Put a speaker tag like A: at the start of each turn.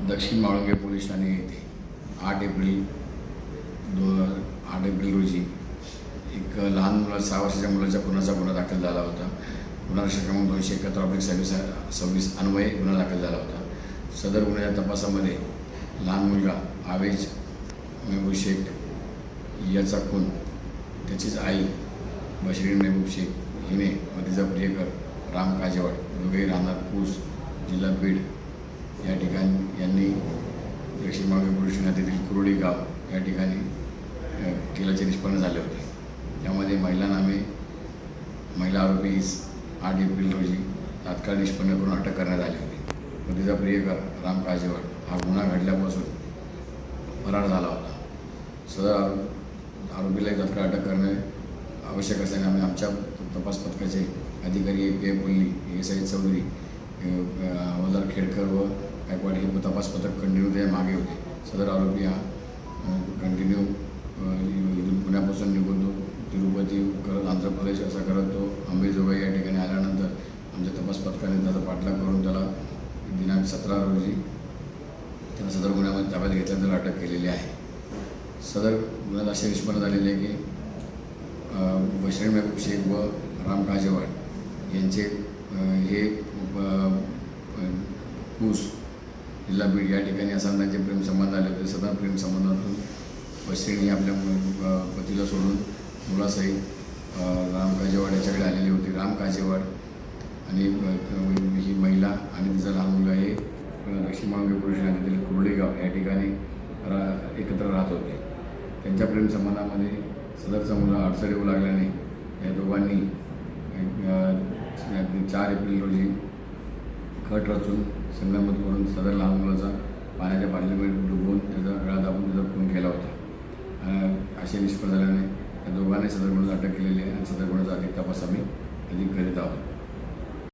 A: दक्षिण माळुंगे पोलीस ठाणे येथे 8 एप्रिल रोजी एक लहान मुला 6 वर्षाच्या मुलाच्या खुनाचा गुन्हा दाखल झाला होता. गुन्हा क्रमांक 271/26 अन्वये गुन्हा दाखल झाला होता. सदर गुन्ह्याच्या तपासामध्ये लहान मुलगा आवेज महबूब शेख याचा खून त्याचीच आई बशरीन महबूब शेख हिने व तिचा प्रियकर राम काजेवाड दोघेही राहणार पूस जिल्हा बीड या ठिकाणी यांनी दक्षिण माळुंगे पोलीस ठाण्यातील कुरोळी गाव या ठिकाणी केल्याचे निष्पन्न झाले होते. त्यामध्ये महिला आरोपी 8 एप्रिल रोजी तात्काळ निष्पन्न करून अटक करण्यात आली होती व तिचा प्रियकर राम काजेवाड हा गुन्हा घडल्यापासून फरार झाला होता. सदर आरोपीला तात्काळ अटक करणे आवश्यक असल्याने आम्ही आमच्या तपास पथकाचे अधिकारी AP पुल्ली SI चौधरी हवालदार खेडकर व गायकवाड हे तपास पथक कंटिन्यू त्या मागे होते. सदर आरोपी हा कंटिन्यू इथून पुण्यापासून निघून तो तिरुपती करत आंध्र प्रदेश असा करत तो अंबेजोगाई या ठिकाणी आल्यानंतर आमच्या तपास पथकाने त्याचा पाठलाग करून त्याला दिनांक 17 रोजी त्याला सदर गुन्ह्यामध्ये ताब्यात घेतल्यानंतर त्याला अटक केलेली आहे. सदर गुन्ह्यात असे निष्पन्न झालेले आहे की बशरीन महबूब शेख व राम काजेवाड यांचे हे पूस जिल्हा बीड या ठिकाणी असताना त्यांचे प्रेमसंबंध आले होते. सदर प्रेमसंबंधातून बशरीन ही आपल्या पतीला सोडून मुलासहित राम काजेवाड याच्याकडे आलेली होती. राम काजेवाड आणि ही महिला आणि तिचा लहान मुलगा हे दक्षिण माळुंगे पोलीस ठाण्यातील कुरोळी गाव या ठिकाणी एकत्र राहत होते. त्यांच्या प्रेमसंबंधामध्ये सदरचा मुलगा अडचण येऊ लागल्याने या दोघांनी 4 एप्रिल रोजी कट रचून संगनमत करून सदर लहान मुलाचा पाण्याच्या बाटलीमध्ये डुबवून त्याचा गळा दाबून त्याचा खून केला होता. असे निष्फळ झाल्याने या दोघांनी सदर गुन्ह्यात अटक केलेली आहे आणि सदर गुन्ह्याचा अधिक तपास आम्ही करीत आहोत.